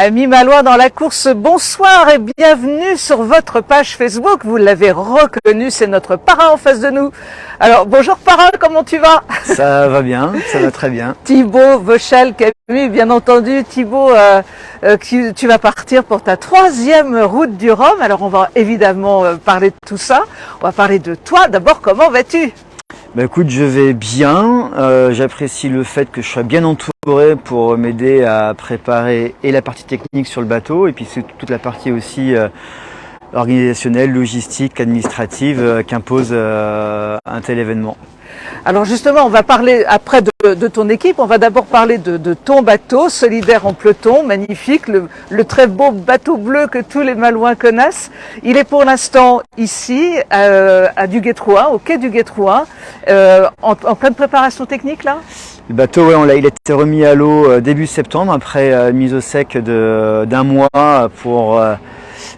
Amis Malouins dans la course, bonsoir et bienvenue sur votre page Facebook. Vous l'avez reconnu, c'est notre Parrain en face de nous. Alors bonjour Parrain, comment tu vas? Ça va bien, ça va très bien. Thibaut, Vauchel, Camille, bien entendu. Thibaut, tu vas partir pour ta 3e route du Rhum. Alors on va évidemment parler de tout ça. On va parler de toi. D'abord, comment vas-tu? Bah écoute, je vais bien. J'apprécie le fait que je sois bien entouré pour m'aider à préparer et la partie technique sur le bateau et puis c'est toute la partie aussi organisationnelle, logistique, administrative qu'impose un tel événement. Alors justement, on va parler après de ton équipe. On va d'abord parler de ton bateau, solidaire en peloton, magnifique, le très beau bateau bleu que tous les Malouins connaissent. Il est pour l'instant ici, à Duguay-Trouin, au quai Duguay-Trouin, en pleine préparation technique là. Le bateau, ouais, il a été remis à l'eau début septembre, après une mise au sec d'un mois pour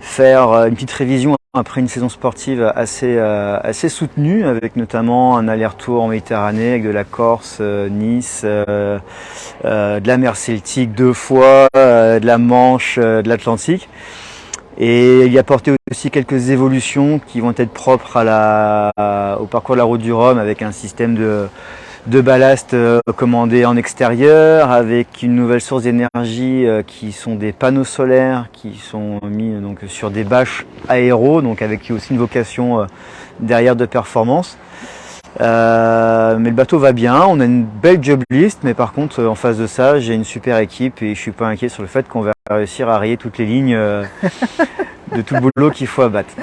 faire une petite révision après une saison sportive assez soutenue, avec notamment un aller-retour en Méditerranée, avec de la Corse, Nice, de la mer Celtique 2 fois, de la Manche, de l'Atlantique. Et il y a apporté aussi quelques évolutions qui vont être propres au parcours de la route du Rhum, avec un système de ballast commandé en extérieur, avec une nouvelle source d'énergie qui sont des panneaux solaires qui sont mis donc sur des bâches aéro, donc avec aussi une vocation derrière de performance. Mais le bateau va bien, on a une belle job list, mais par contre en face de ça j'ai une super équipe et je suis pas inquiet sur le fait qu'on va réussir à rayer toutes les lignes de tout le boulot qu'il faut abattre.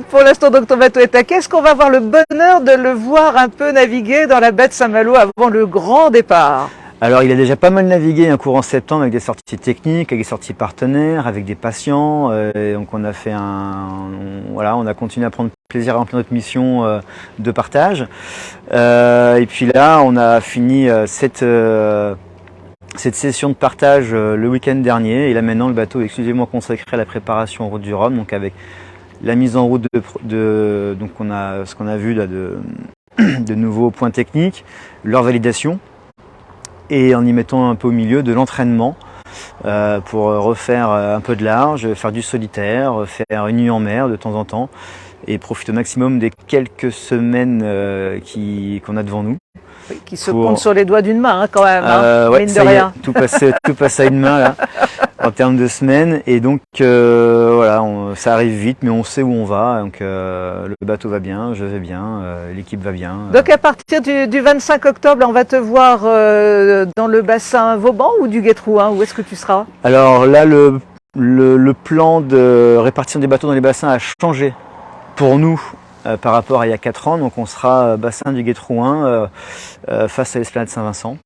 Pour l'instant, donc ton bateau est à quai. Est-ce qu'on va avoir le bonheur de le voir un peu naviguer dans la baie de Saint-Malo avant le grand départ? Alors il a déjà pas mal navigué un courant septembre avec des sorties techniques, avec des sorties partenaires, avec des patients. Donc on a fait on a continué à prendre plaisir à remplir notre mission de partage. Et puis là on a fini cette session de partage le week-end dernier. Et là maintenant le bateau est exclusivement consacré à la préparation en route du Rhum, donc avec la mise en route donc on a ce qu'on a vu là de nouveaux points techniques, leur validation, et en y mettant un peu au milieu de l'entraînement pour refaire un peu de large, faire du solitaire, faire une nuit en mer de temps en temps et profiter au maximum des quelques semaines qu'on a devant nous. Oui, qui se comptent sur les doigts d'une main quand même, ouais, mine de rien. Tout passe à une main là. En termes de semaines, et donc voilà, ça arrive vite, mais on sait où on va, donc le bateau va bien, je vais bien, l'équipe va bien. Donc à partir du 25 octobre, on va te voir dans le bassin Vauban ou Duguay-Trouin, où est-ce que tu seras? Alors là, le plan de répartition des bateaux dans les bassins a changé pour nous par rapport à il y a 4 ans, donc on sera bassin Duguay-Trouin face à l'esplanade Saint-Vincent,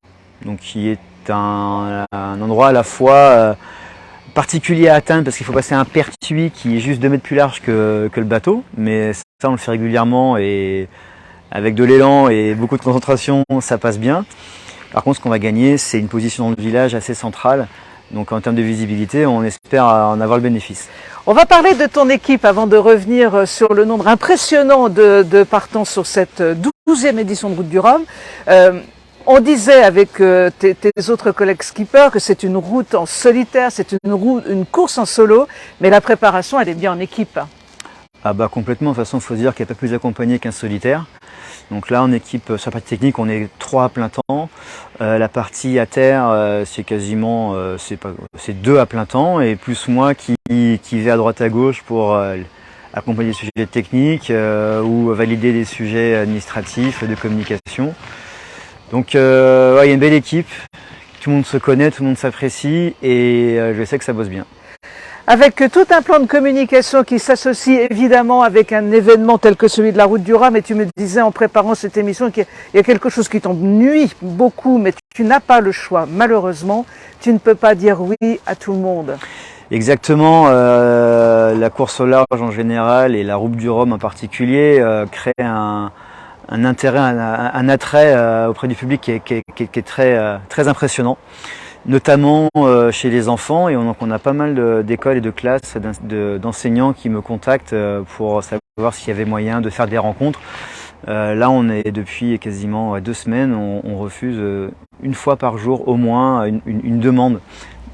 donc qui est un endroit à la fois particulier à atteindre parce qu'il faut passer un pertuis qui est juste 2 mètres plus large que le bateau, mais ça on le fait régulièrement et avec de l'élan et beaucoup de concentration ça passe bien. Par contre ce qu'on va gagner c'est une position dans le village assez centrale, donc en termes de visibilité on espère en avoir le bénéfice. On va parler de ton équipe avant de revenir sur le nombre impressionnant de partants sur cette 12e édition de Route du Rhum. On disait avec tes autres collègues skippers que c'est une route en solitaire, c'est une course en solo, mais la préparation elle est bien en équipe. Ah bah complètement, de toute façon il faut se dire qu'il n'y a pas plus accompagné qu'un solitaire. Donc là en équipe, sur la partie technique on est 3 à plein temps, la partie à terre c'est quasiment c'est 2 à plein temps et plus moi qui vais à droite à gauche pour accompagner des sujets techniques ou valider des sujets administratifs, de communication. Donc ouais, il y a une belle équipe, tout le monde se connaît, tout le monde s'apprécie et je sais que ça bosse bien. Avec tout un plan de communication qui s'associe évidemment avec un événement tel que celui de la Route du Rhum, et tu me disais en préparant cette émission qu'il y a quelque chose qui t'ennuie beaucoup, mais tu n'as pas le choix, malheureusement, tu ne peux pas dire oui à tout le monde. Exactement, la course au large en général et la Route du Rhum en particulier crée un intérêt, un attrait auprès du public qui est très impressionnant, notamment chez les enfants. Et donc on a pas mal d'écoles et de classes d'enseignants qui me contactent pour savoir s'il y avait moyen de faire des rencontres. Là on est depuis quasiment 2 semaines, on refuse une fois par jour au moins une demande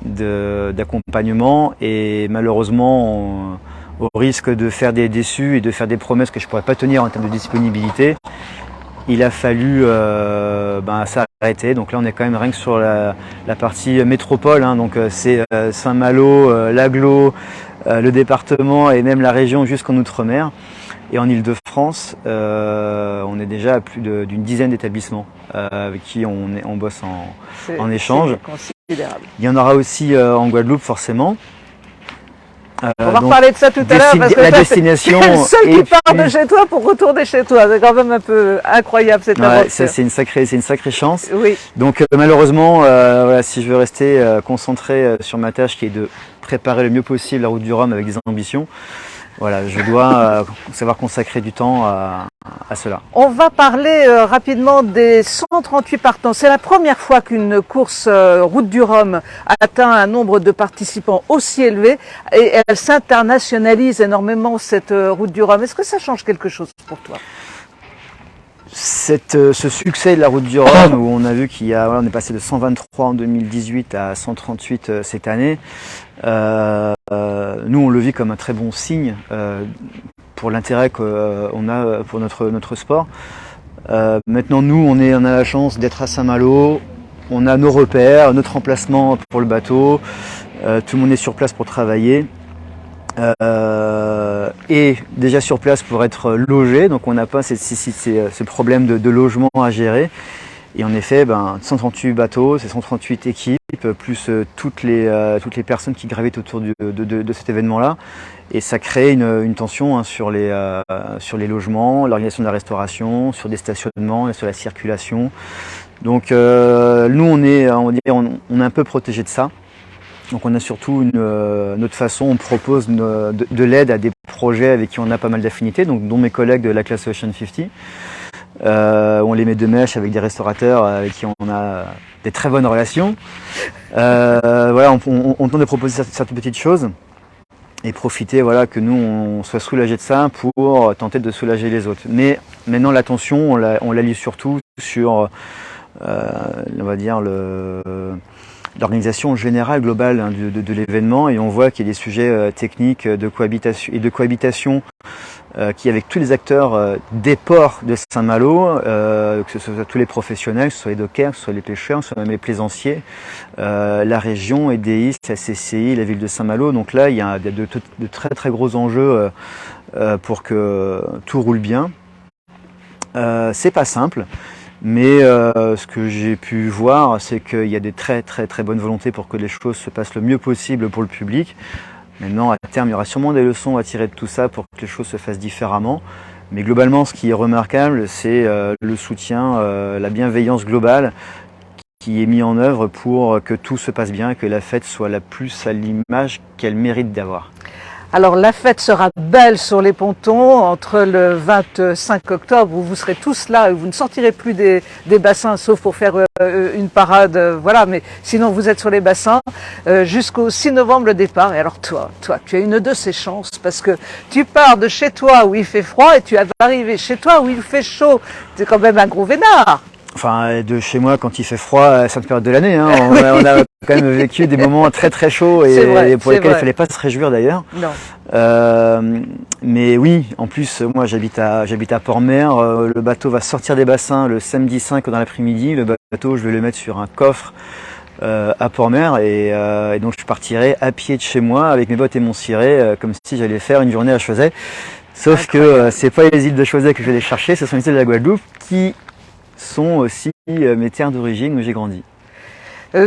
d'accompagnement et malheureusement, au risque de faire des déçus et de faire des promesses que je ne pourrais pas tenir en termes de disponibilité, il a fallu s'arrêter. Donc là on est quand même rien que sur la partie métropole, hein, donc c'est Saint-Malo, l'Agglo, le département et même la région jusqu'en Outre-mer. Et en Île-de-France, on est déjà à plus d'une dizaine d'établissements avec qui on bosse en échange. Considérable. Il y en aura aussi en Guadeloupe forcément. On va reparler de ça tout à l'heure parce que la destination. T'es le seul qui part de chez toi pour retourner chez toi. C'est quand même un peu incroyable cette aventure. Ça c'est une sacrée chance. Oui. Donc malheureusement, voilà, si je veux rester concentré sur ma tâche qui est de préparer le mieux possible la route du Rhum avec des ambitions, voilà, je dois savoir consacrer du temps à cela. On va parler rapidement des 138 partants. C'est la première fois qu'une course route du Rhum atteint un nombre de participants aussi élevé et elle s'internationalise énormément cette route du Rhum. Est-ce que ça change quelque chose pour toi? Ce succès de la route du Rhum où on a vu on est passé de 123 en 2018 à 138 cette année, nous on le vit comme un très bon signe pour l'intérêt qu'on a pour notre sport. Maintenant nous on a la chance d'être à Saint-Malo, on a nos repères, notre emplacement pour le bateau, tout le monde est sur place pour travailler. Et déjà sur place pour être logé, donc on n'a pas ce problème de logement à gérer. Et en effet, 138 bateaux, c'est 138 équipes, plus toutes les personnes qui gravitent autour de cet événement-là. Et ça crée une tension sur les logements, l'organisation de la restauration, sur des stationnements et sur la circulation. Donc nous, on est un peu protégé de ça. Donc on a surtout notre façon, on propose de l'aide à des projets avec qui on a pas mal d'affinités, dont mes collègues de la classe Ocean 50. On les met de mèche avec des restaurateurs avec qui on a des très bonnes relations. Voilà, on tente de proposer certaines petites choses et profiter que nous on soit soulagés de ça pour tenter de soulager les autres. Mais maintenant l'attention, on la lie surtout sur on va dire l'organisation générale globale de l'événement, et on voit qu'il y a des sujets techniques de cohabitation qui, avec tous les acteurs des ports de Saint-Malo, que ce soit tous les professionnels, que ce soit les dockers, que ce soit les pêcheurs, que ce soit même les plaisanciers, la région, EDIS, la CCI, la ville de Saint-Malo. Donc là, il y a de très très gros enjeux pour que tout roule bien. C'est pas simple. Mais ce que j'ai pu voir, c'est qu'il y a des très très très bonnes volontés pour que les choses se passent le mieux possible pour le public. Maintenant, à terme, il y aura sûrement des leçons à tirer de tout ça pour que les choses se fassent différemment. Mais globalement, ce qui est remarquable, c'est le soutien, la bienveillance globale qui est mis en œuvre pour que tout se passe bien et que la fête soit la plus à l'image qu'elle mérite d'avoir. Alors la fête sera belle sur les pontons entre le 25 octobre où vous serez tous là et vous ne sortirez plus des bassins sauf pour faire une parade, voilà, mais sinon vous êtes sur les bassins jusqu'au 6 novembre le départ. Et alors toi, tu as une de ces chances parce que tu pars de chez toi où il fait froid et tu vas arriver chez toi où il fait chaud. C'est quand même un gros vénard. Enfin, de chez moi, quand il fait froid, cette période de l'année, hein, on a quand même vécu des moments très très chauds et pour lesquels il ne fallait pas se réjouir d'ailleurs. Non. Mais oui, en plus, moi j'habite à Port-Mer, le bateau va sortir des bassins le samedi 5 dans l'après-midi. Le bateau, je vais le mettre sur un coffre à Port-Mer et donc je partirai à pied de chez moi avec mes bottes et mon ciré, comme si j'allais faire une journée à Choiset. Sauf que c'est pas les îles de Choiset que je vais aller chercher, ce sont les îles de la Guadeloupe qui sont aussi mes terres d'origine où j'ai grandi.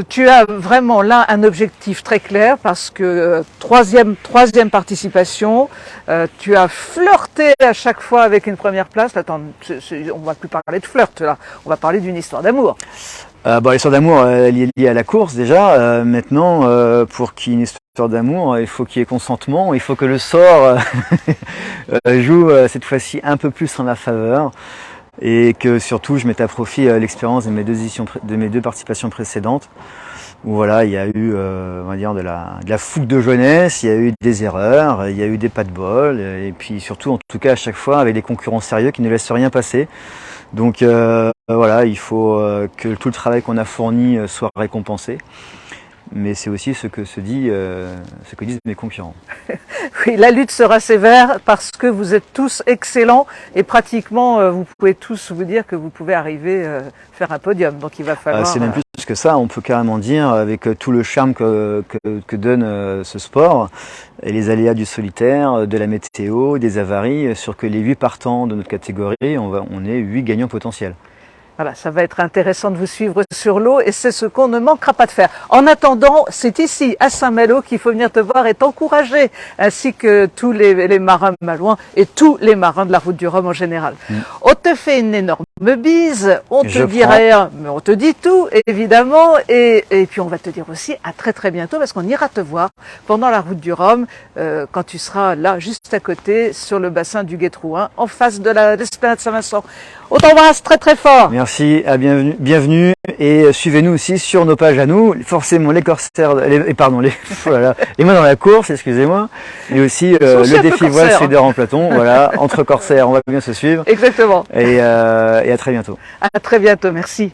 Tu as vraiment là un objectif très clair parce que troisième participation, tu as flirté à chaque fois avec une première place. Attends, on va plus parler de flirt là, on va parler d'une histoire d'amour. L'histoire d'amour elle est liée à la course déjà. Maintenant, pour qu'il y ait une histoire d'amour, il faut qu'il y ait consentement, il faut que le sort joue cette fois-ci un peu plus en ma faveur. Et que surtout je mette à profit l'expérience de mes deux participations précédentes où voilà, il y a eu on va dire de la fougue de jeunesse, il y a eu des erreurs, il y a eu des pas de bol et puis surtout en tout cas à chaque fois avec des concurrents sérieux qui ne laissent rien passer. Donc voilà, il faut que tout le travail qu'on a fourni soit récompensé. mais c'est aussi ce que disent mes concurrents. Oui, la lutte sera sévère parce que vous êtes tous excellents et pratiquement vous pouvez tous vous dire que vous pouvez arriver faire un podium. Donc il va falloir. C'est même plus que ça, on peut carrément dire avec tout le charme que donne ce sport et les aléas du solitaire, de la météo, des avaries, sur que les 8 partants de notre catégorie, on est 8 gagnants potentiels. Voilà, ça va être intéressant de vous suivre sur l'eau et c'est ce qu'on ne manquera pas de faire. En attendant, c'est ici, à Saint-Malo, qu'il faut venir te voir et t'encourager, ainsi que tous les marins malouins et tous les marins de la Route du Rhum en général. On te fait une énorme bise, on te dit rien, mais on te dit tout, évidemment, et puis on va te dire aussi à très très bientôt, parce qu'on ira te voir pendant la Route du Rhum, quand tu seras là, juste à côté, sur le bassin du Gué-Trouin, en face de l'esplanade Saint-Vincent. On t'embrasse très très fort. Merci, bienvenue et suivez-nous aussi sur nos pages à nous, forcément les corsaires, les mains dans la course, excusez-moi, mais aussi le défi voile solidaire en peloton, voilà, entre corsaires, on va bien se suivre. Exactement. Et à très bientôt. À très bientôt, merci.